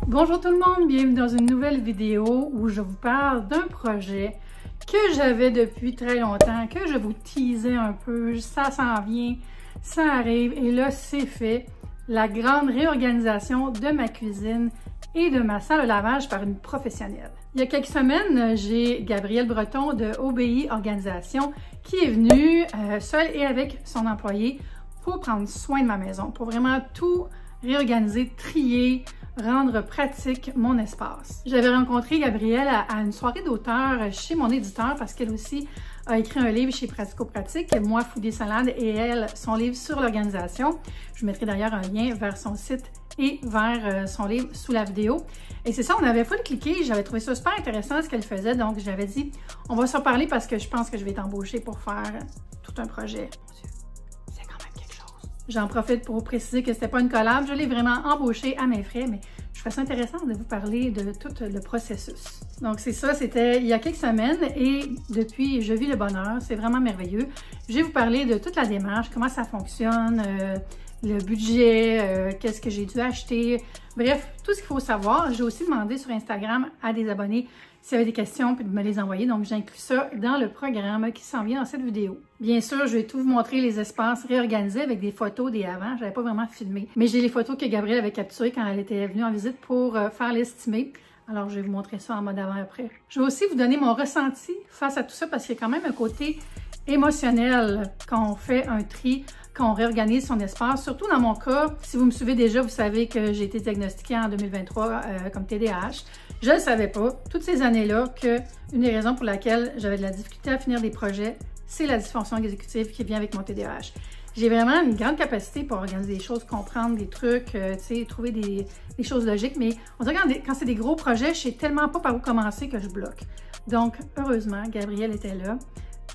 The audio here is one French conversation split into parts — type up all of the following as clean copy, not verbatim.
Bonjour tout le monde, bienvenue dans une nouvelle vidéo où je vous parle d'un projet que j'avais depuis très longtemps, que je vous teasais un peu, ça s'en vient, ça arrive et là c'est fait, la grande réorganisation de ma cuisine et de ma salle de lavage par une professionnelle. Il y a quelques semaines, j'ai Gabrielle Breton de OBI Organisation qui est venue seule et avec son employé pour prendre soin de ma maison, pour vraiment tout réorganiser, trier, rendre pratique mon espace. J'avais rencontré Gabrielle à une soirée d'auteur chez mon éditeur parce qu'elle aussi a écrit un livre chez Pratico-Pratique, moi Foodie Salade et elle son livre sur l'organisation. Je vous mettrai d'ailleurs un lien vers son site et vers son livre sous la vidéo. Et c'est ça, on avait full cliqué, j'avais trouvé ça super intéressant ce qu'elle faisait, donc j'avais dit on va se reparler parce que je pense que je vais être embauchée pour faire tout un projet. J'en profite pour vous préciser que c'était pas une collab, je l'ai vraiment embauchée à mes frais, mais je trouve ça intéressant de vous parler de tout le processus. Donc c'est ça, c'était il y a quelques semaines et depuis, je vis le bonheur, c'est vraiment merveilleux. Je vais vous parler de toute la démarche, comment ça fonctionne, le budget, qu'est-ce que j'ai dû acheter, bref, tout ce qu'il faut savoir. J'ai aussi demandé sur Instagram à des abonnés s'il y avait des questions, puis de me les envoyer. Donc, j'inclus ça dans le programme qui s'en vient dans cette vidéo. Bien sûr, je vais tout vous montrer les espaces réorganisés avec des photos des avant. Je n'avais pas vraiment filmé, mais j'ai les photos que Gabrielle avait capturées quand elle était venue en visite pour faire l'estimé. Alors, je vais vous montrer ça en mode avant-après. Je vais aussi vous donner mon ressenti face à tout ça parce qu'il y a quand même un côté émotionnel quand on fait un tri, quand on réorganise son espace. Surtout dans mon cas, si vous me suivez déjà, vous savez que j'ai été diagnostiquée en 2023 comme TDAH. Je ne savais pas, toutes ces années-là, qu'une des raisons pour laquelle j'avais de la difficulté à finir des projets, c'est la dysfonction exécutive qui vient avec mon TDAH. J'ai vraiment une grande capacité pour organiser des choses, comprendre des trucs, trouver des choses logiques, mais on dirait que quand c'est des gros projets, je ne sais tellement pas par où commencer que je bloque. Donc, heureusement, Gabrielle était là.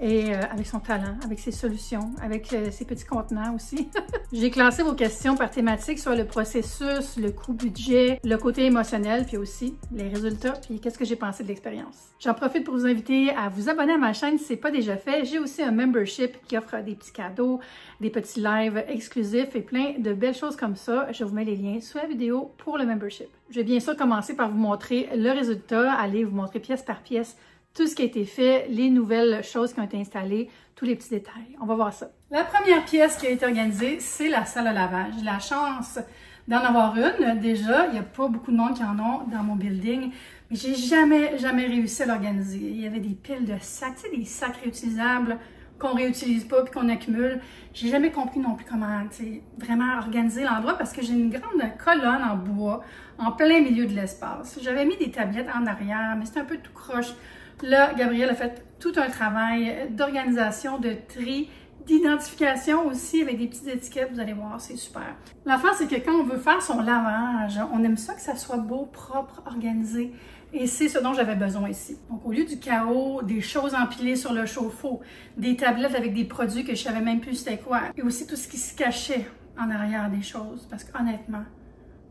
Et avec son talent, avec ses solutions, avec ses petits contenants aussi. J'ai classé vos questions par thématique, soit le processus, le coût budget, le côté émotionnel, puis aussi les résultats, puis qu'est-ce que j'ai pensé de l'expérience. J'en profite pour vous inviter à vous abonner à ma chaîne si ce n'est pas déjà fait. J'ai aussi un membership qui offre des petits cadeaux, des petits lives exclusifs et plein de belles choses comme ça. Je vous mets les liens sous la vidéo pour le membership. Je vais bien sûr commencer par vous montrer le résultat, aller vous montrer pièce par pièce tout ce qui a été fait, les nouvelles choses qui ont été installées, tous les petits détails. On va voir ça. La première pièce qui a été organisée, c'est la salle à lavage. J'ai la chance d'en avoir une. Déjà, il n'y a pas beaucoup de monde qui en ont dans mon building, mais j'ai jamais réussi à l'organiser. Il y avait des piles de sacs, tu sais, des sacs réutilisables qu'on réutilise pas puis qu'on accumule. J'ai jamais compris non plus comment, tu sais, vraiment organiser l'endroit parce que j'ai une grande colonne en bois en plein milieu de l'espace. J'avais mis des tablettes en arrière, mais c'était un peu tout croche. Là, Gabrielle a fait tout un travail d'organisation, de tri, d'identification aussi avec des petites étiquettes, vous allez voir, c'est super. L'affaire, c'est que quand on veut faire son lavage, on aime ça que ça soit beau, propre, organisé. Et c'est ce dont j'avais besoin ici. Donc, au lieu du chaos, des choses empilées sur le chauffe-eau, des tablettes avec des produits que je savais même plus c'était quoi, et aussi tout ce qui se cachait en arrière des choses, parce qu'honnêtement,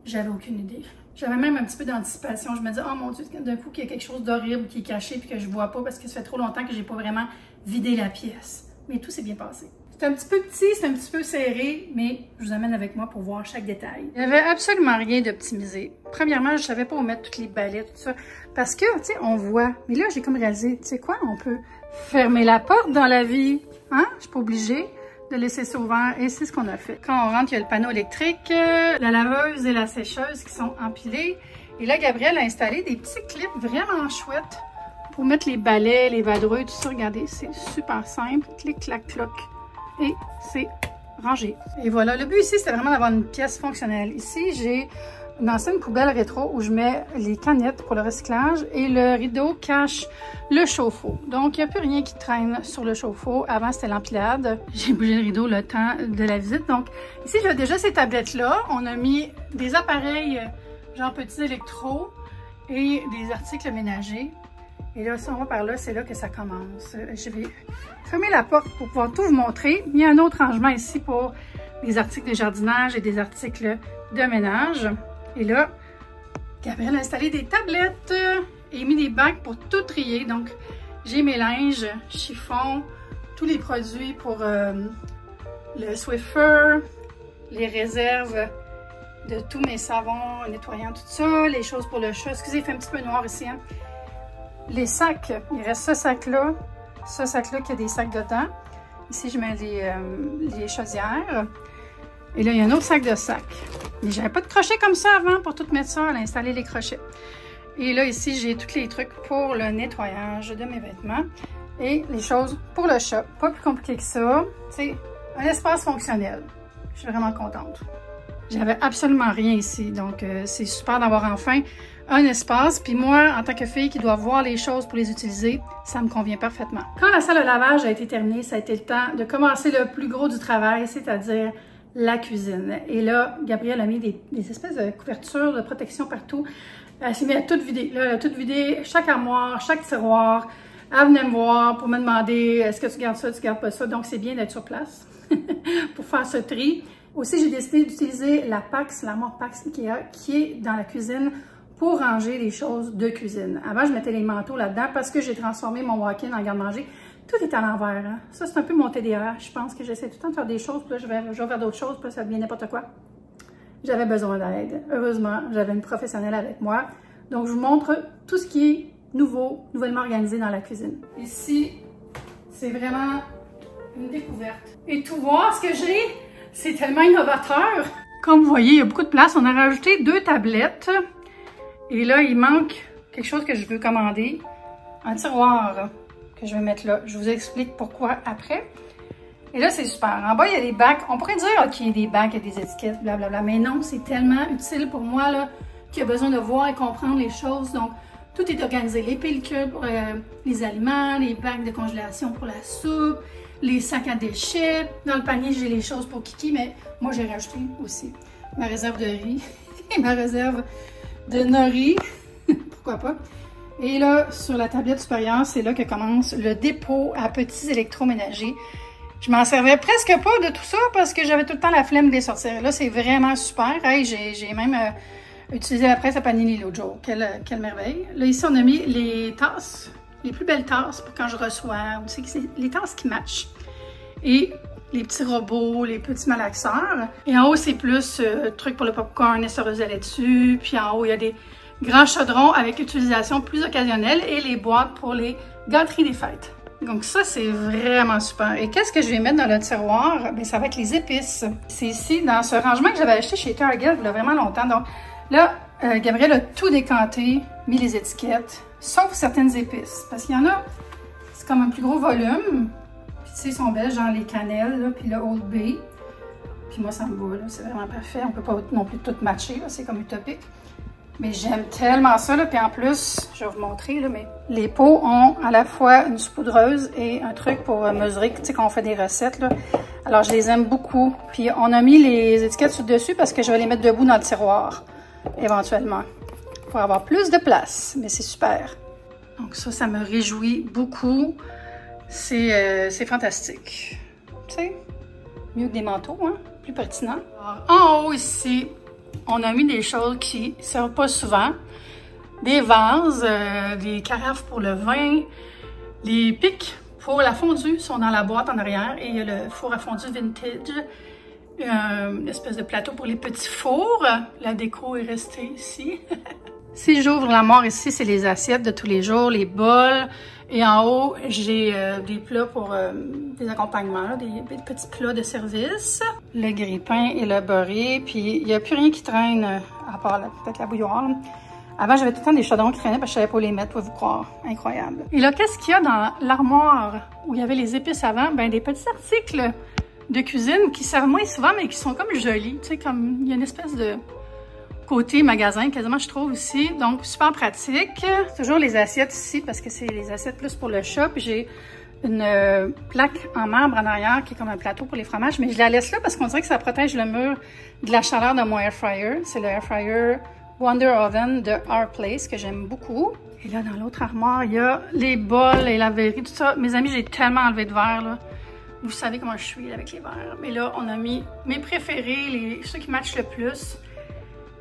j'avais aucune idée. J'avais même un petit peu d'anticipation. Je me disais, oh mon Dieu, d'un coup, qu'il y a quelque chose d'horrible qui est caché puis que je vois pas parce que ça fait trop longtemps que j'ai pas vraiment vidé la pièce. Mais tout s'est bien passé. C'est un petit peu petit, c'est un petit peu serré, mais je vous amène avec moi pour voir chaque détail. Il n'y avait absolument rien d'optimisé. Premièrement, je savais pas où mettre toutes les balais, tout ça. Parce que, tu sais, on voit. Mais là, j'ai comme réalisé, tu sais quoi, on peut fermer la porte dans la vie. Hein? Je suis pas obligée de laisser ça ouvert et c'est ce qu'on a fait. Quand on rentre, il y a le panneau électrique, la laveuse et la sécheuse qui sont empilées. Et là, Gabrielle a installé des petits clips vraiment chouettes pour mettre les balais, les vadrouilles, tout ça. Regardez, c'est super simple. Clic, clac, cloc. Et c'est rangé. Et voilà, le but ici, c'était vraiment d'avoir une pièce fonctionnelle. Ici, j'ai une ancienne poubelle rétro où je mets les canettes pour le recyclage et le rideau cache le chauffe-eau. Donc, il n'y a plus rien qui traîne sur le chauffe-eau. Avant, c'était l'empilade. J'ai bougé le rideau le temps de la visite. Donc, ici, j'ai déjà ces tablettes-là. On a mis des appareils, genre petits électros et des articles ménagers. Et là, si on va par là, c'est là que ça commence. Je vais fermer la porte pour pouvoir tout vous montrer. Il y a un autre rangement ici pour des articles de jardinage et des articles de ménage. Et là, Gabrielle a installé des tablettes et mis des bacs pour tout trier. Donc, j'ai mes linges, chiffons, tous les produits pour le Swiffer, les réserves de tous mes savons nettoyants, tout ça, les choses pour le chat. Excusez, il fait un petit peu noir ici, hein. Les sacs, il reste ce sac-là qui a des sacs dedans. Ici, je mets les chaudières. Et là, il y a un autre sac de sacs. Mais j'avais pas de crochet comme ça avant pour tout mettre ça, à installer les crochets. Et là, ici, j'ai tous les trucs pour le nettoyage de mes vêtements. Et les choses pour le chat. Pas plus compliqué que ça. C'est un espace fonctionnel. Je suis vraiment contente. J'avais absolument rien ici. Donc, c'est super d'avoir enfin un espace. Puis moi, en tant que fille qui doit voir les choses pour les utiliser, ça me convient parfaitement. Quand la salle de lavage a été terminée, ça a été le temps de commencer le plus gros du travail, c'est-à-dire la cuisine. Et là, Gabrielle a mis des espèces de couvertures de protection partout. Elle s'est mise à tout vider. Là, elle a tout vidé, chaque armoire, chaque tiroir. Elle venait me voir pour me demander est-ce que tu gardes ça, tu gardes pas ça. Donc, c'est bien d'être sur place pour faire ce tri. Aussi, j'ai décidé d'utiliser la Pax, l'armoire Pax Ikea, qui est dans la cuisine pour ranger les choses de cuisine. Avant, je mettais les manteaux là-dedans parce que j'ai transformé mon walk-in en garde-manger. Tout est à l'envers. Hein? Ça, c'est un peu mon TDAH. Je pense que j'essaie tout le temps de faire des choses, puis là, je vais faire d'autres choses, puis là, ça devient n'importe quoi. J'avais besoin d'aide. Heureusement, j'avais une professionnelle avec moi. Donc, je vous montre tout ce qui est nouveau, nouvellement organisé dans la cuisine. Ici, c'est vraiment une découverte. Et tout voir ce que j'ai, c'est tellement innovateur. Comme vous voyez, il y a beaucoup de place. On a rajouté 2 tablettes. Et là, il manque quelque chose que je veux commander. Un tiroir que je vais mettre là. Je vous explique pourquoi après. Et là, c'est super. En bas, il y a des bacs. On pourrait dire, OK, il y a des bacs, il y a des étiquettes, blablabla. Mais non, c'est tellement utile pour moi, là, qui a besoin de voir et comprendre les choses. Donc, tout est organisé. Les pellicules pour les aliments, les bacs de congélation pour la soupe, les sacs à déchets. Dans le panier, j'ai les choses pour Kiki, mais moi, j'ai rajouté aussi ma réserve de riz et ma réserve de nori. Pourquoi pas? Et là, sur la tablette supérieure, c'est là que commence le dépôt à petits électroménagers. Je m'en servais presque pas de tout ça parce que j'avais tout le temps la flemme de les sortir. Là, c'est vraiment super. Hey, j'ai même utilisé la presse à panini l'autre jour. Quelle merveille. Là, ici, on a mis les tasses, les plus belles tasses pour quand je reçois. Ou tu sais, les tasses qui matchent. Et les petits robots, les petits malaxeurs. Et en haut, c'est plus trucs pour le popcorn, essoreuse à laitue. Puis en haut, il y a des grands chaudrons avec utilisation plus occasionnelle et les boîtes pour les gâteries des fêtes. Donc ça, c'est vraiment super. Et qu'est-ce que je vais mettre dans le tiroir? Bien, ça va être les épices. C'est ici, dans ce rangement que j'avais acheté chez Target il y a vraiment longtemps. Donc là, Gabrielle a tout décanté, mis les étiquettes, sauf certaines épices. Parce qu'il y en a, c'est comme un plus gros volume. Puis tu sais, ils sont belles, genre les cannelles, là, puis le Old Bay. Puis moi, ça me va, là. C'est vraiment parfait. On peut pas non plus tout matcher, là. C'est comme utopique. Mais j'aime tellement ça, là. Puis en plus, je vais vous montrer, là, mais les pots ont à la fois une saupoudreuse et un truc pour mesurer, tu sais, quand on fait des recettes, là. Alors, je les aime beaucoup. Puis on a mis les étiquettes sur dessus parce que je vais les mettre debout dans le tiroir, éventuellement, pour avoir plus de place. Mais c'est super. Donc ça me réjouit beaucoup. C'est fantastique. Tu sais, mieux que des manteaux, hein? Plus pertinent. Alors, en haut, ici, on a mis des choses qui ne servent pas souvent. Des vases, des carafes pour le vin, les pics pour la fondue sont dans la boîte en arrière et il y a le four à fondue vintage, une espèce de plateau pour les petits fours. La déco est restée ici. Si j'ouvre l'armoire ici, c'est les assiettes de tous les jours, les bols. Et en haut, j'ai des plats pour des accompagnements, là, des petits plats de service. Le grille-pain et le beurré. Puis il n'y a plus rien qui traîne, à part peut-être la bouilloire. Là. Avant, j'avais tout le temps des chaudrons qui traînaient parce que je ne savais pas où les mettre, pouvez-vous croire. Incroyable. Et là, qu'est-ce qu'il y a dans l'armoire où il y avait les épices avant? Ben, des petits articles de cuisine qui servent moins souvent, mais qui sont comme jolis. Tu sais, comme il y a une espèce de côté magasin, quasiment, je trouve ici. Donc, super pratique. Toujours les assiettes ici, parce que c'est les assiettes plus pour le chat. Puis j'ai une plaque en marbre en arrière qui est comme un plateau pour les fromages. Mais je la laisse là parce qu'on dirait que ça protège le mur de la chaleur de mon air fryer. C'est le air fryer Wonder Oven de Our Place que j'aime beaucoup. Et là, dans l'autre armoire, il y a les bols, les laveries, tout ça. Mes amis, j'ai tellement enlevé de verre, là. Vous savez comment je suis avec les verres. Mais là, on a mis mes préférés, ceux qui matchent le plus.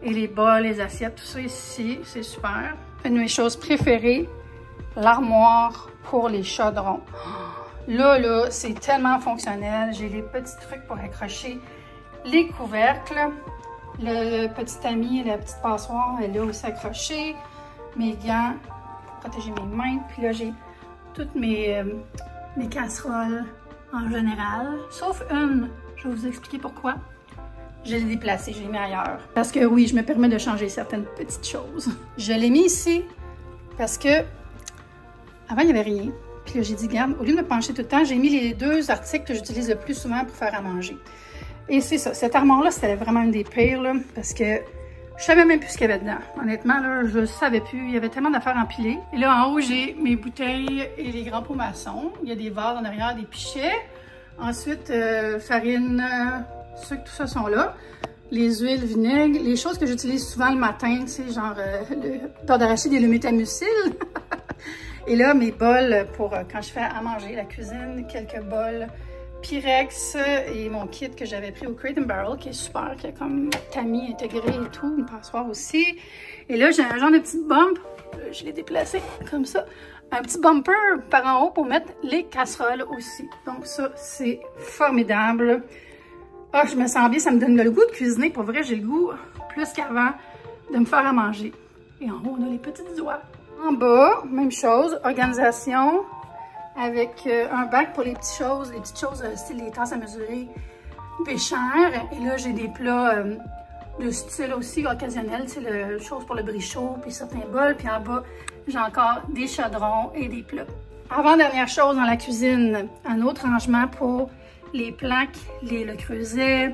Et les bols, les assiettes, tout ça ici, c'est super. Une de mes choses préférées, l'armoire pour les chaudrons. Là, c'est tellement fonctionnel. J'ai les petits trucs pour accrocher les couvercles. Le petit tamis, la petite passoire, elle est là aussi accrochée. Mes gants pour protéger mes mains. Puis là, j'ai toutes mes casseroles en général. Sauf une, je vais vous expliquer pourquoi. Je l'ai déplacée, je l'ai mis ailleurs. Parce que oui, je me permets de changer certaines petites choses. Je l'ai mis ici parce que avant, il n'y avait rien. Puis là, j'ai dit, regarde, au lieu de me pencher tout le temps, j'ai mis les 2 articles que j'utilise le plus souvent pour faire à manger. Et c'est ça, cette armoire-là, c'était vraiment une des pires, là, parce que je savais même plus ce qu'il y avait dedans. Honnêtement, là, je savais plus. Il y avait tellement d'affaires empilées. Et là, en haut, j'ai mes bouteilles et les grands pots maçons. Il y a des vases en arrière, des pichets. Ensuite, farine, sucre, tout ça sont là. Les huiles, vinaigre, les choses que j'utilise souvent le matin, tu sais, genre le beurre d'arachide et le métamucil. Et là, mes bols pour quand je fais à manger, la cuisine, quelques bols Pyrex et mon kit que j'avais pris au Crate & Barrel, qui est super, qui a comme tamis intégré et tout, une passoire aussi. Et là, j'ai un genre de petit bump, je l'ai déplacé comme ça, un petit bumper par en haut pour mettre les casseroles aussi. Donc ça, c'est formidable. Ah, je me sens bien, ça me donne le goût de cuisiner. Pour vrai, j'ai le goût, plus qu'avant, de me faire à manger. Et en haut, on a les petites doigts. En bas, même chose, organisation, avec un bac pour les petites choses style les tasses à mesurer, pêcheurs. Et là, j'ai des plats de style aussi occasionnel, c'est le chose pour le brichot, puis certains bols. Puis en bas, j'ai encore des chaudrons et des plats. Avant-dernière chose dans la cuisine, un autre rangement pour les plaques, le creuset,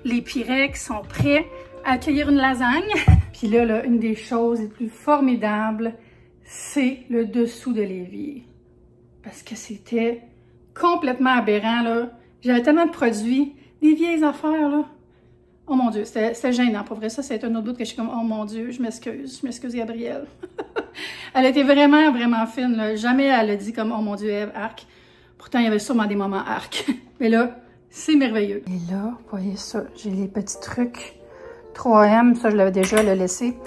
les Pyrex sont prêts à accueillir une lasagne. Puis là, une des choses les plus formidables, c'est le dessous de l'évier. Parce que c'était complètement aberrant, là. J'avais tellement de produits, des vieilles affaires, là. Oh mon Dieu, c'était gênant. Pour vrai, ça, c'est un autre doute que je suis comme, oh mon Dieu, je m'excuse, Gabrielle. Elle était vraiment, vraiment fine, là. Jamais elle a dit comme, oh mon Dieu, Ève, arc. Pourtant, il y avait sûrement des moments arc. Mais là, c'est merveilleux. Et là, vous voyez ça, j'ai les petits trucs 3M, ça, je l'avais déjà laissé,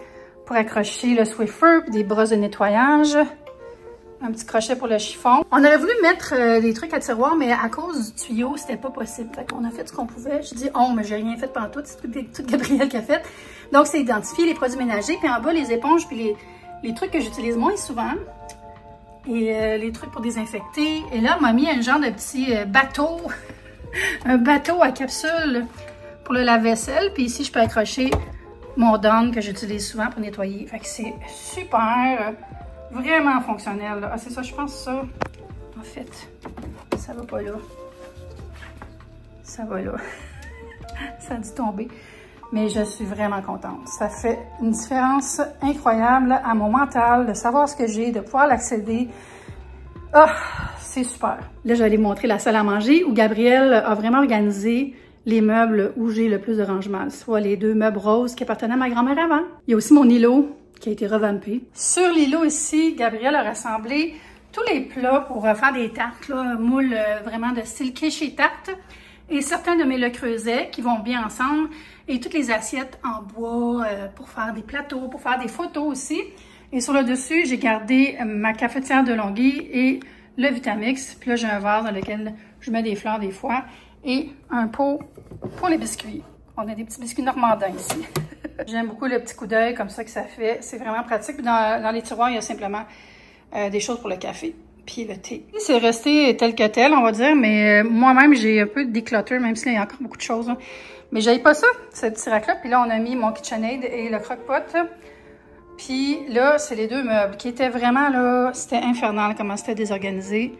pour accrocher le Swiffer, puis des brosses de nettoyage. Un petit crochet pour le chiffon. On aurait voulu mettre des trucs à tiroir, mais à cause du tuyau, c'était pas possible. Fait qu'on a fait ce qu'on pouvait. Je dis, oh, mais j'ai rien fait pantoute, c'est tout Gabrielle qui a fait. Donc, c'est identifier les produits ménagers, puis en bas, les éponges, puis les trucs que j'utilise moins souvent. Et les trucs pour désinfecter. Et là, on m'a mis un genre de petit bateau, un bateau à capsule pour le lave-vaisselle. Puis ici, je peux accrocher mon Dawn que j'utilise souvent pour nettoyer. Fait que c'est super... vraiment fonctionnel. Là. Ah, c'est ça, je pense ça. En fait, ça va pas là. Ça va là. Ça a dû tomber. Mais je suis vraiment contente. Ça fait une différence incroyable à mon mental, de savoir ce que j'ai, de pouvoir l'accéder. Ah, c'est super. Là, je vais aller vous montrer la salle à manger où Gabrielle a vraiment organisé les meubles où j'ai le plus de rangement. Soit les 2 meubles roses qui appartenaient à ma grand-mère avant. Il y a aussi mon îlot qui a été revampé. Sur l'îlot ici, Gabrielle a rassemblé tous les plats pour faire des tartes, là, moules vraiment de style quiche et tarte, et certains de mes Le Creuset qui vont bien ensemble, et toutes les assiettes en bois pour faire des plateaux, pour faire des photos aussi. Et sur le dessus, j'ai gardé ma cafetière de Longueuil et le Vitamix. Puis là, j'ai un vase dans lequel je mets des fleurs des fois, et un pot pour les biscuits. On a des petits biscuits normandins ici. J'aime beaucoup le petit coup d'œil comme ça que ça fait. C'est vraiment pratique. Puis dans les tiroirs, il y a simplement des choses pour le café puis le thé. C'est resté tel que tel, on va dire, mais moi-même, j'ai un peu déclutter, même s'il y a encore beaucoup de choses. Hein. Mais j'aille pas ça, ce petit rack-là. Puis là, on a mis mon KitchenAid et le crock-pot. Puis là, c'est les 2 meubles qui étaient vraiment, là, c'était infernal comment c'était désorganisé.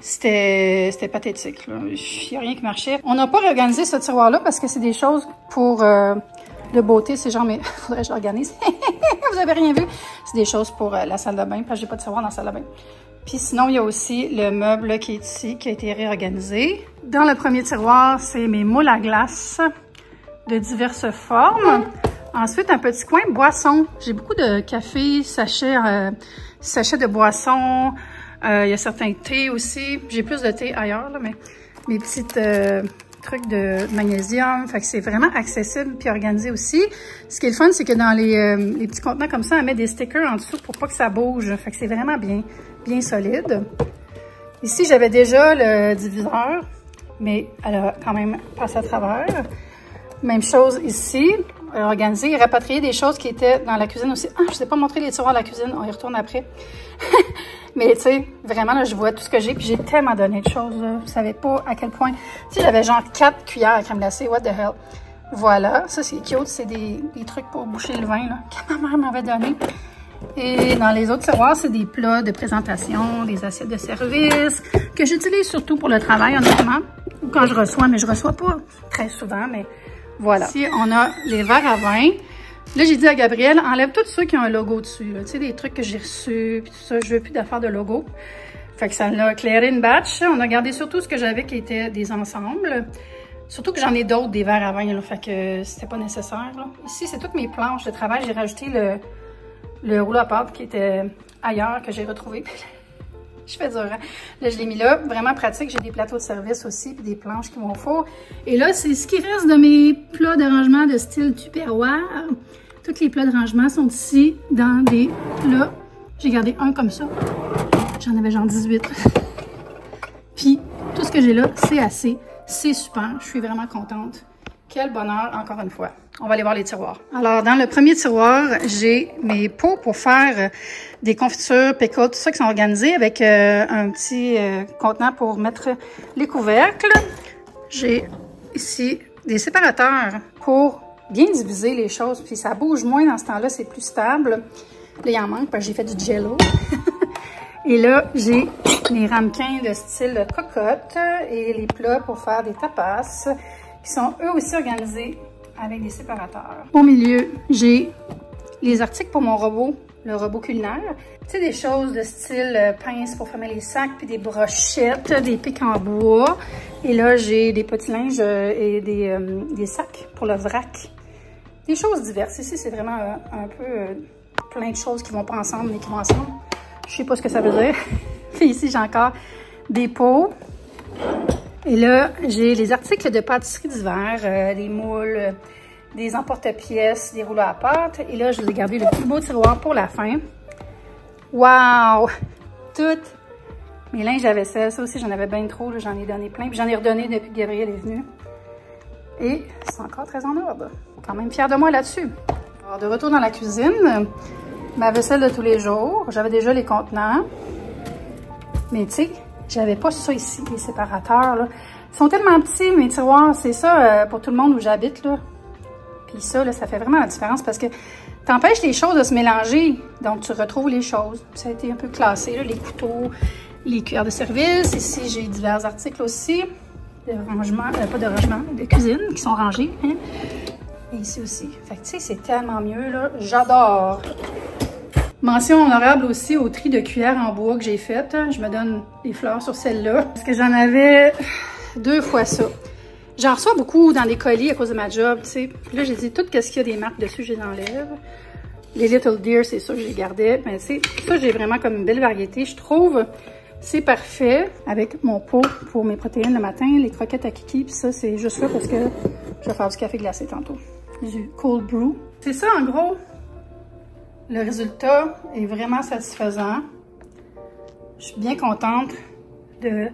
C'était pathétique, là. Il n'y a rien qui marchait. On n'a pas réorganisé ce tiroir-là parce que c'est des choses pour... de beauté, c'est genre, mais faudrait que je l'organise. Vous avez rien vu? C'est des choses pour la salle de bain, parce que j'ai pas de tiroir dans la salle de bain. Puis sinon, il y a aussi le meuble qui est ici, qui a été réorganisé. Dans le premier tiroir, c'est mes moules à glace de diverses formes. Ensuite, un petit coin boisson. J'ai beaucoup de café, sachets de boissons. Il y a certains thés aussi. J'ai plus de thé ailleurs, là, mais mes petites... trucs de magnésium, fait que c'est vraiment accessible puis organisé aussi. Ce qui est le fun, c'est que dans les petits contenants comme ça, on met des stickers en dessous pour pas que ça bouge, fait que c'est vraiment bien solide. Ici, j'avais déjà le diviseur, mais elle a quand même passé à travers. Même chose ici, organiser et rapatrier des choses qui étaient dans la cuisine aussi. Ah, je ne vous ai pas montré les tiroirs de la cuisine, on y retourne après. Mais tu sais, vraiment, là, je vois tout ce que j'ai, puis j'ai tellement donné de choses, là. Vous savez pas à quel point. Tu sais, j'avais genre 4 cuillères à crème glacée, what the hell. Voilà, ça c'est cute, c'est des trucs pour boucher le vin, là, que ma mère m'avait donné. Et dans les autres tiroirs, c'est des plats de présentation, des assiettes de service, que j'utilise surtout pour le travail, honnêtement, ou quand je reçois, mais je reçois pas très souvent, mais voilà. Ici, on a les verres à vin. Là, j'ai dit à Gabriel, enlève tous ceux qui ont un logo dessus, tu sais, des trucs que j'ai reçus, puis tout ça, je veux plus d'affaires de logo. Fait que ça l'a éclairé une batch. On a gardé surtout ce que j'avais qui était des ensembles. Surtout que j'en ai d'autres, des verres à vin, là, fait que c'était pas nécessaire, là. Ici, c'est toutes mes planches de travail. J'ai rajouté le rouleau à pâte qui était ailleurs, que j'ai retrouvé. Je fais dur, hein? Là, je l'ai mis là. Vraiment pratique. J'ai des plateaux de service aussi, puis des planches qui vont au four. Et là, c'est ce qui reste de mes plats de rangement de style tupperware. Tous les plats de rangement sont ici, dans des plats. J'ai gardé un comme ça. J'en avais genre 18. Puis, tout ce que j'ai là, c'est assez. C'est super. Je suis vraiment contente. Quel bonheur, encore une fois. On va aller voir les tiroirs. Alors, dans le premier tiroir, j'ai mes pots pour faire des confitures, pickles, tout ça qui sont organisés avec un petit contenant pour mettre les couvercles. J'ai ici des séparateurs pour bien diviser les choses. Puis ça bouge moins dans ce temps-là, c'est plus stable. Là, il en manque parce que j'ai fait du jello. Et là, j'ai mes ramequins de style cocotte et les plats pour faire des tapas qui sont eux aussi organisés avec des séparateurs. Au milieu, j'ai les articles pour mon robot, le robot culinaire. Tu sais, des choses de style pince pour fermer les sacs, puis des brochettes, des pics en bois. Et là, j'ai des petits linges et des sacs pour le vrac. Des choses diverses. Ici, c'est vraiment un peu plein de choses qui vont pas ensemble, mais qui vont ensemble. Je sais pas ce que ça veut dire. Puis ici, j'ai encore des pots. Et là, j'ai les articles de pâtisserie d'hiver, des moules, des emporte-pièces, des rouleaux à pâte. Et là, je vous ai gardé le plus beau tiroir pour la fin. Wow! Toutes mes linges à vaisselle. Ça aussi, j'en avais bien trop. J'en ai donné plein. Puis j'en ai redonné depuis que Gabriel est venu. Et c'est encore très en ordre. Quand même fière de moi là-dessus. Alors, de retour dans la cuisine, ma vaisselle de tous les jours. J'avais déjà les contenants. Mais tu sais, j'avais pas ça ici, les séparateurs, là. Ils sont tellement petits, mes tiroirs. C'est ça pour tout le monde où j'habite, là. Puis ça, là, ça fait vraiment la différence parce que t'empêches les choses de se mélanger. Donc, tu retrouves les choses. Ça a été un peu classé, là, les couteaux, les cuillères de service. Ici, j'ai divers articles aussi. De rangement, pas de rangement, de cuisine qui sont rangés. Hein? Et ici aussi. Fait que, tu sais, c'est tellement mieux, là. J'adore. Mention honorable aussi au tri de cuillères en bois que j'ai fait. Je me donne des fleurs sur celle-là. Parce que j'en avais 2 fois ça. J'en reçois beaucoup dans des colis à cause de ma job, tu sais. Puis là, j'ai dit, tout ce qu'il y a des marques dessus, je les enlève. Les Little Deer, c'est ça, je les gardais. Mais tu sais, ça, j'ai vraiment comme une belle variété. Je trouve c'est parfait avec mon pot pour mes protéines le matin, les croquettes à kiki. Puis ça, c'est juste là parce que je vais faire du café glacé tantôt. Du cold brew. C'est ça, en gros. Le résultat est vraiment satisfaisant. Je suis bien contente de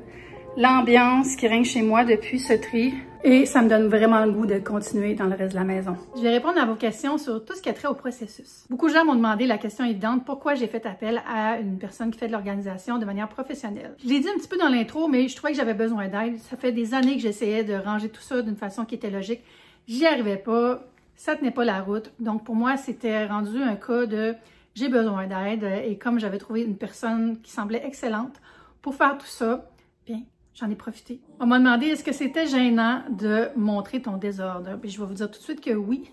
l'ambiance qui règne chez moi depuis ce tri. Et ça me donne vraiment le goût de continuer dans le reste de la maison. Je vais répondre à vos questions sur tout ce qui a trait au processus. Beaucoup de gens m'ont demandé la question évidente, pourquoi j'ai fait appel à une personne qui fait de l'organisation de manière professionnelle. Je l'ai dit un petit peu dans l'intro, mais je trouvais que j'avais besoin d'aide. Ça fait des années que j'essayais de ranger tout ça d'une façon qui était logique. J'y arrivais pas. Ça tenait pas la route. Donc, pour moi, c'était rendu un cas de j'ai besoin d'aide. Et comme j'avais trouvé une personne qui semblait excellente pour faire tout ça, bien, j'en ai profité. On m'a demandé est-ce que c'était gênant de montrer ton désordre. Puis je vais vous dire tout de suite que oui,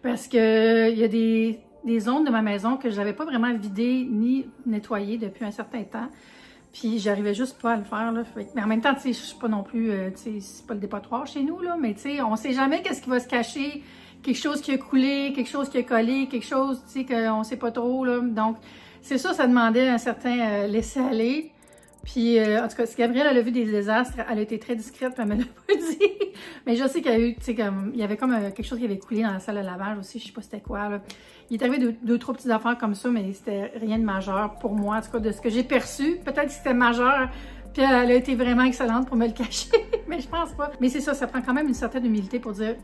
parce que il y a des zones de ma maison que je n'avais pas vraiment vidées ni nettoyées depuis un certain temps. Puis j'arrivais juste pas à le faire, là. Mais en même temps, tu sais, je suis pas non plus, tu sais, c'est pas le dépotoir chez nous, là, mais tu sais, on sait jamais qu'est-ce qui va se cacher. Quelque chose qui a coulé, quelque chose qui a collé, quelque chose, tu sais, qu'on sait pas trop, là. Donc, c'est sûr, ça demandait un certain laisser-aller. Puis, en tout cas, si Gabrielle elle a vu des désastres, elle a été très discrète, puis elle me l'a pas dit. Mais je sais qu'il y a eu, tu sais, comme, il y avait comme quelque chose qui avait coulé dans la salle de lavage aussi, je sais pas c'était quoi, là. Il est arrivé deux, trois petites affaires comme ça, mais c'était rien de majeur pour moi, en tout cas, de ce que j'ai perçu. Peut-être que c'était majeur, puis elle a été vraiment excellente pour me le cacher, mais je pense pas. Mais c'est ça, ça prend quand même une certaine humilité pour dire...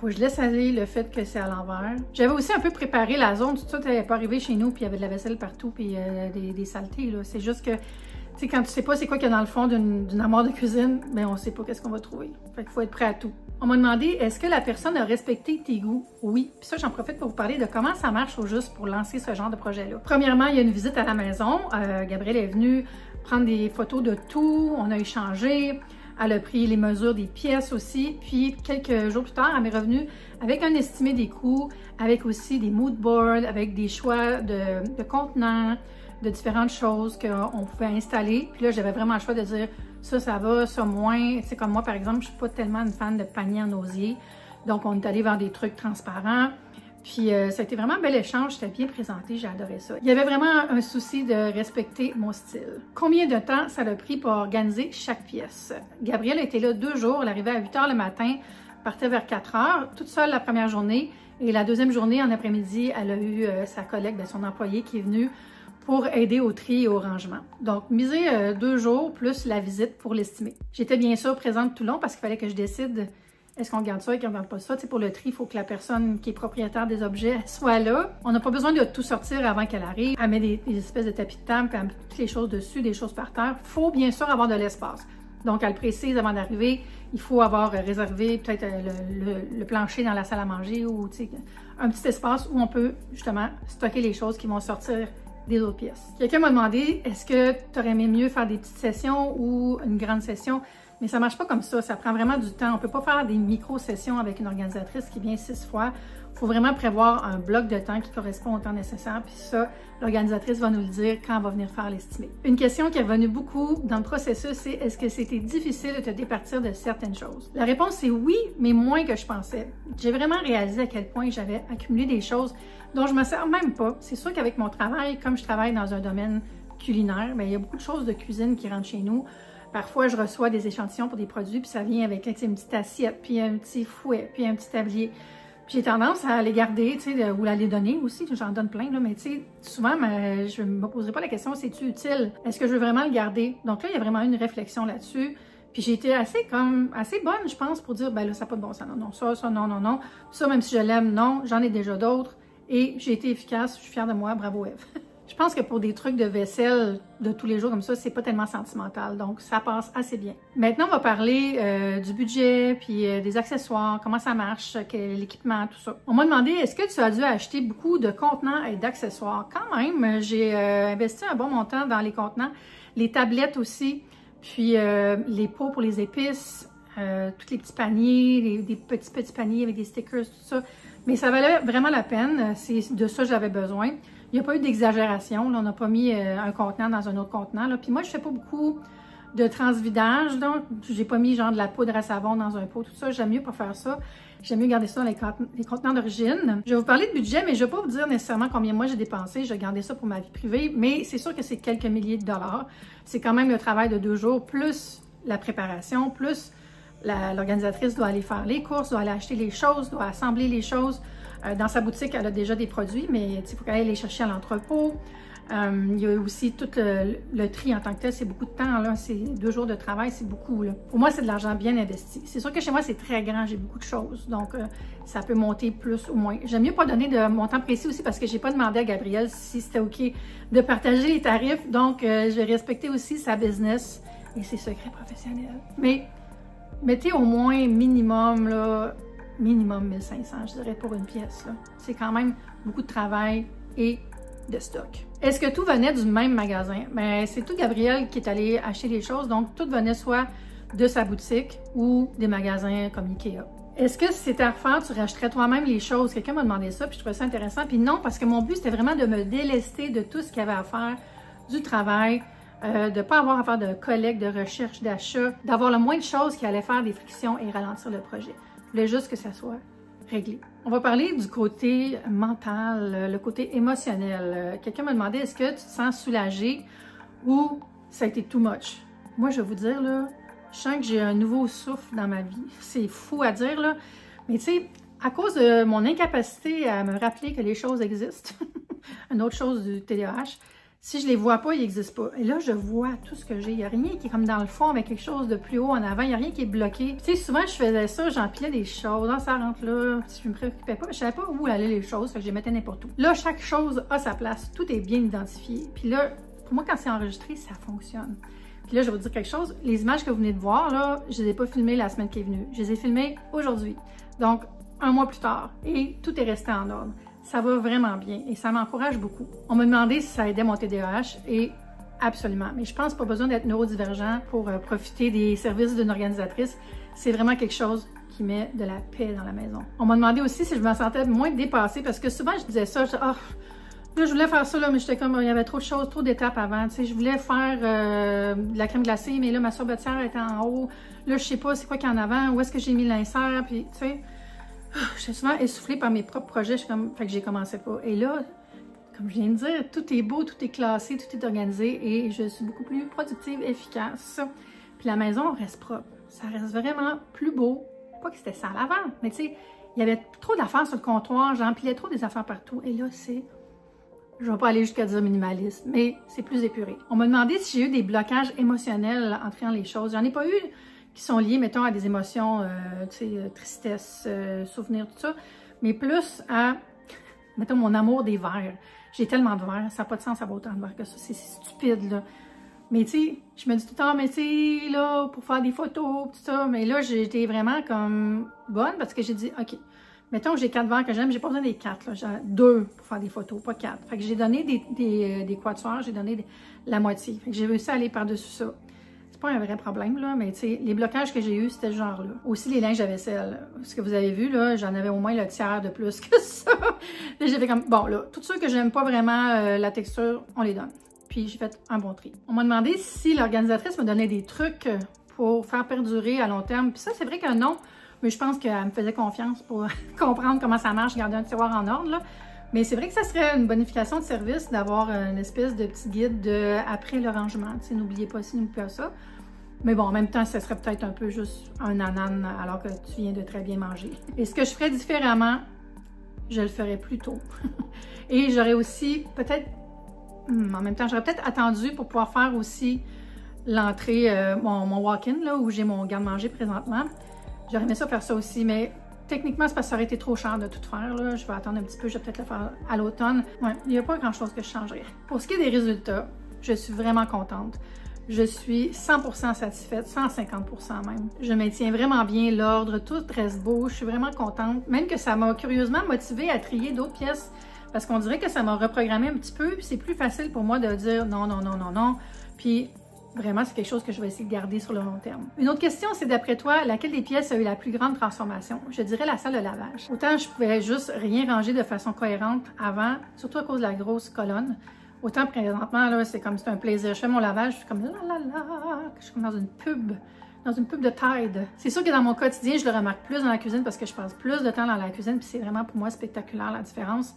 Faut que je laisse aller le fait que c'est à l'envers. J'avais aussi un peu préparé la zone, tout ça n'était pas arrivé chez nous, puis il y avait de la vaisselle partout, puis des saletés, là. C'est juste que, tu sais, quand tu sais pas c'est quoi qu'il y a dans le fond d'une armoire de cuisine, ben on sait pas qu'est-ce qu'on va trouver. Fait qu'il faut être prêt à tout. On m'a demandé, est-ce que la personne a respecté tes goûts? Oui. Puis ça, j'en profite pour vous parler de comment ça marche au juste pour lancer ce genre de projet-là. Premièrement, il y a une visite à la maison. Gabrielle est venue prendre des photos de tout, on a échangé. Elle a pris les mesures des pièces aussi, puis quelques jours plus tard, elle m'est revenue avec un estimé des coûts, avec aussi des mood boards, avec des choix de contenants, de différentes choses qu'on pouvait installer. Puis là, j'avais vraiment le choix de dire ça va, ça moins. C'est comme moi, par exemple, je suis pas tellement une fan de panier en osier. Donc, on est allé vers des trucs transparents. Puis, ça a été vraiment un bel échange. J'étais bien présentée, j'ai adoré ça. Il y avait vraiment un souci de respecter mon style. Combien de temps ça a pris pour organiser chaque pièce? Gabrielle était là 2 jours. Elle arrivait à 8 h le matin, partait vers 4 h, toute seule la première journée. Et la deuxième journée, en après-midi, elle a eu sa collègue, son employé qui est venu pour aider au tri et au rangement. Donc, miser 2 jours plus la visite pour l'estimer. J'étais bien sûr présente tout le long parce qu'il fallait que je décide est-ce qu'on garde ça et qu'on ne garde pas ça. Tu sais, pour le tri, il faut que la personne qui est propriétaire des objets soit là. On n'a pas besoin de tout sortir avant qu'elle arrive. Elle met des espèces de tapis de table, puis elle met toutes les choses dessus, des choses par terre. Il faut bien sûr avoir de l'espace. Donc, elle précise avant d'arriver, il faut avoir réservé peut-être le plancher dans la salle à manger ou un petit espace où on peut justement stocker les choses qui vont sortir des autres pièces. Quelqu'un m'a demandé, est-ce que tu aurais aimé mieux faire des petites sessions ou une grande session? Mais ça marche pas comme ça prend vraiment du temps. On peut pas faire des micro-sessions avec une organisatrice qui vient 6 fois. Il faut vraiment prévoir un bloc de temps qui correspond au temps nécessaire. Puis ça, l'organisatrice va nous le dire quand elle va venir faire l'estimé. Une question qui est revenue beaucoup dans le processus, c'est est-ce que c'était difficile de te départir de certaines choses? La réponse est oui, mais moins que je pensais. J'ai vraiment réalisé à quel point j'avais accumulé des choses dont je me sers même pas. C'est sûr qu'avec mon travail, comme je travaille dans un domaine culinaire, bien, il y a beaucoup de choses de cuisine qui rentrent chez nous. Parfois, je reçois des échantillons pour des produits, puis ça vient avec une petite assiette, puis un petit fouet, puis un petit tablier. Puis j'ai tendance à les garder, ou à les donner aussi. J'en donne plein, là, mais souvent, je ne me poserai pas la question, c'est-tu utile? Est-ce que je veux vraiment le garder? Donc là, il y a vraiment une réflexion là-dessus. Puis j'ai été assez bonne, je pense, pour dire, ben là, ça n'a pas de bon sens. Non, ça, non. Ça, même si je l'aime, non, j'en ai déjà d'autres. Et j'ai été efficace, je suis fière de moi, bravo Eve. Je pense que pour des trucs de vaisselle de tous les jours comme ça, c'est pas tellement sentimental, donc ça passe assez bien. Maintenant, on va parler du budget, puis des accessoires, comment ça marche, l'équipement, tout ça. On m'a demandé, est-ce que tu as dû acheter beaucoup de contenants et d'accessoires? Quand même, j'ai investi un bon montant dans les contenants, les tablettes aussi, puis les pots pour les épices, tous les petits paniers, des petits paniers avec des stickers, tout ça. Mais ça valait vraiment la peine, c'est de ça que j'avais besoin. Il n'y a pas eu d'exagération, on n'a pas mis un contenant dans un autre contenant. Là. Puis moi, je ne fais pas beaucoup de transvidage, donc j'ai pas mis genre de la poudre à savon dans un pot, tout ça. J'aime mieux pas faire ça. J'aime mieux garder ça dans les contenants d'origine. Je vais vous parler de budget, mais je ne vais pas vous dire nécessairement combien moi j'ai dépensé. Je vais garder ça pour ma vie privée, mais c'est sûr que c'est quelques milliers de dollars. C'est quand même le travail de 2 jours, plus la préparation, plus l'organisatrice doit aller faire les courses, doit aller acheter les choses, doit assembler les choses. Dans sa boutique, elle a déjà des produits, mais il faut qu'elle aille les chercher à l'entrepôt. Il y a aussi tout le tri en tant que tel, c'est beaucoup de temps. C'est 2 jours de travail, c'est beaucoup. Là. Pour moi, c'est de l'argent bien investi. C'est sûr que chez moi, c'est très grand, j'ai beaucoup de choses. Donc, ça peut monter plus ou moins. J'aime mieux pas donner de montant précis aussi parce que j'ai pas demandé à Gabrielle si c'était OK de partager les tarifs. Donc, je vais respecter aussi sa business et ses secrets professionnels. Mais mettez au moins minimum 1500, je dirais, pour une pièce. C'est quand même beaucoup de travail et de stock. Est-ce que tout venait du même magasin? Bien, c'est tout Gabrielle qui est allé acheter les choses, donc tout venait soit de sa boutique ou des magasins comme Ikea. Est-ce que si c'était à refaire, tu rachèterais toi-même les choses? Quelqu'un m'a demandé ça, puis je trouvais ça intéressant. Puis non, parce que mon but, c'était vraiment de me délester de tout ce qu'il y avait à faire, du travail, de ne pas avoir à faire de collecte, de recherche, d'achat, d'avoir le moins de choses qui allaient faire des frictions et ralentir le projet. Je voulais juste que ça soit réglé. On va parler du côté mental, le côté émotionnel. Quelqu'un m'a demandé, est-ce que tu te sens soulagée ou ça a été too much? Moi, je vais vous dire, là, je sens que j'ai un nouveau souffle dans ma vie. C'est fou à dire, là. Mais tu sais, à cause de mon incapacité à me rappeler que les choses existent, une autre chose du TDAH, Si je les vois pas, ils n'existent pas. Et là, je vois tout ce que j'ai. Il n'y a rien qui est comme dans le fond avec quelque chose de plus haut en avant. Il n'y a rien qui est bloqué. Tu sais, souvent, je faisais ça, j'empilais des choses. Ah, ça rentre là. Si je me préoccupais pas, je savais pas où allaient les choses, fait que je les mettais n'importe où. Là, chaque chose a sa place. Tout est bien identifié. Puis là, pour moi, quand c'est enregistré, ça fonctionne. Puis là, je vais vous dire quelque chose. Les images que vous venez de voir, là, je les ai pas filmées la semaine qui est venue. Je les ai filmées aujourd'hui. Donc, un mois plus tard. Et tout est resté en ordre. Ça va vraiment bien et ça m'encourage beaucoup. On m'a demandé si ça aidait mon TDAH et absolument. Mais je pense pas besoin d'être neurodivergent pour profiter des services d'une organisatrice. C'est vraiment quelque chose qui met de la paix dans la maison. On m'a demandé aussi si je me sentais moins dépassée parce que souvent je disais ça, je disais, oh, là, je voulais faire ça, là, mais j'étais comme, il y avait trop de choses, trop d'étapes avant. Tu sais, je voulais faire de la crème glacée, mais là, ma sorbetière était en haut. Là, je sais pas c'est quoi qu'il y a en avant, où est-ce que j'ai mis l'insert, puis tu sais. J'étais souvent essoufflée par mes propres projets, fait que j'ai commencé pas. Et là, comme je viens de dire, tout est beau, tout est classé, tout est organisé et je suis beaucoup plus productive, efficace. Puis la maison reste propre. Ça reste vraiment plus beau. Pas que c'était sale avant, mais tu sais, il y avait trop d'affaires sur le comptoir, j'empilais trop des affaires partout. Et là, c'est... Je vais pas aller jusqu'à dire minimaliste, mais c'est plus épuré. On m'a demandé si j'ai eu des blocages émotionnels en triant les choses. J'en ai pas eu qui sont liés, mettons, à des émotions, tu sais, tristesse, souvenirs, tout ça, mais plus à, mettons, mon amour des verres. J'ai tellement de verres, ça n'a pas de sens d'avoir autant de verres que ça, c'est stupide, là. Mais tu sais, je me dis tout le temps, mais tu sais, là, pour faire des photos, tout ça, mais là, j'ai été vraiment comme bonne parce que j'ai dit, OK, mettons que j'ai 4 verres que j'aime, j'ai pas besoin des 4, là, j'ai 2 pour faire des photos, pas 4. Fait que j'ai donné des quatuors, j'ai donné la moitié. Fait que j'ai réussi à aller par-dessus ça. C'est pas un vrai problème, là, mais tu sais, les blocages que j'ai eus, c'était ce genre-là. Aussi, les linges à vaisselle. Ce que vous avez vu, là, j'en avais au moins le tiers de plus que ça. Là, j'ai fait comme, bon, là, tous ceux que j'aime pas vraiment la texture, on les donne. Puis, j'ai fait un bon tri. On m'a demandé si l'organisatrice me donnait des trucs pour faire perdurer à long terme. Puis ça, c'est vrai que non, mais je pense qu'elle me faisait confiance pour comprendre comment ça marche, garder un tiroir en ordre, là. Mais c'est vrai que ça serait une bonification de service d'avoir une espèce de petit guide après le rangement. Tu sais, n'oubliez pas ci, n'oubliez pas ça. Mais bon, en même temps, ça serait peut-être un peu juste un ananas alors que tu viens de très bien manger. Et ce que je ferais différemment, je le ferais plus tôt. Et j'aurais aussi peut-être, en même temps, j'aurais peut-être attendu pour pouvoir faire aussi l'entrée, mon walk-in, là, où j'ai mon garde-manger présentement. J'aurais aimé ça faire ça aussi, mais techniquement, c'est parce que ça aurait été trop cher de tout faire. Là. Je vais attendre un petit peu, je vais peut-être le faire à l'automne. Ouais, il n'y a pas grand-chose que je changerais. Pour ce qui est des résultats, je suis vraiment contente. Je suis 100% satisfaite, 150% même. Je maintiens vraiment bien l'ordre, tout reste beau, je suis vraiment contente. Même que ça m'a curieusement motivée à trier d'autres pièces parce qu'on dirait que ça m'a reprogrammé un petit peu, puis c'est plus facile pour moi de dire non, non, non, non, non. Puis vraiment, c'est quelque chose que je vais essayer de garder sur le long terme. Une autre question, c'est d'après toi, laquelle des pièces a eu la plus grande transformation? Je dirais la salle de lavage. Autant je pouvais juste rien ranger de façon cohérente avant, surtout à cause de la grosse colonne. Autant présentement, là, c'est comme c'est un plaisir. Je fais mon lavage, je suis comme là, là, là, je suis comme dans une pub de Tide. C'est sûr que dans mon quotidien, je le remarque plus dans la cuisine parce que je passe plus de temps dans la cuisine, puis c'est vraiment pour moi spectaculaire la différence.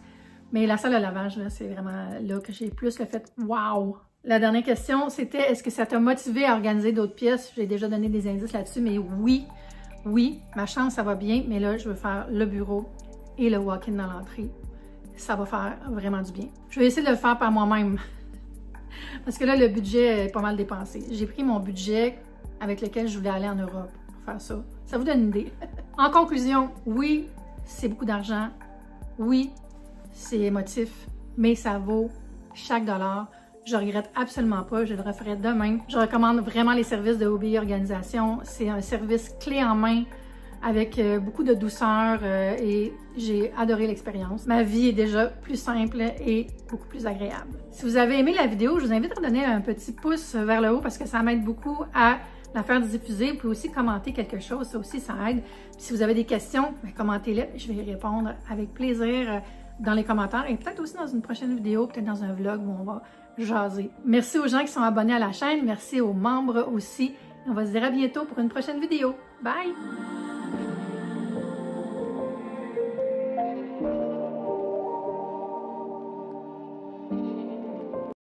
Mais la salle de lavage, là, c'est vraiment là que j'ai plus le fait « wow ». La dernière question, c'était est-ce que ça t'a motivé à organiser d'autres pièces? J'ai déjà donné des indices là-dessus, mais oui, ma chambre, ça va bien, mais là, je veux faire le bureau et le walk-in dans l'entrée. Ça va faire vraiment du bien. Je vais essayer de le faire par moi-même. Parce que là, le budget est pas mal dépensé. J'ai pris mon budget avec lequel je voulais aller en Europe pour faire ça. Ça vous donne une idée. En conclusion, oui, c'est beaucoup d'argent. Oui, c'est émotif, mais ça vaut chaque dollar. Je regrette absolument pas, je le referai demain. Je recommande vraiment les services de OBI Organisation. C'est un service clé en main avec beaucoup de douceur et j'ai adoré l'expérience. Ma vie est déjà plus simple et beaucoup plus agréable. Si vous avez aimé la vidéo, je vous invite à donner un petit pouce vers le haut parce que ça m'aide beaucoup à la faire diffuser. Vous pouvez aussi commenter quelque chose, ça aussi ça aide. Puis si vous avez des questions, commentez-les, je vais y répondre avec plaisir dans les commentaires et peut-être aussi dans une prochaine vidéo, peut-être dans un vlog où on va jaser. Merci aux gens qui sont abonnés à la chaîne, merci aux membres aussi. On va se dire à bientôt pour une prochaine vidéo. Bye!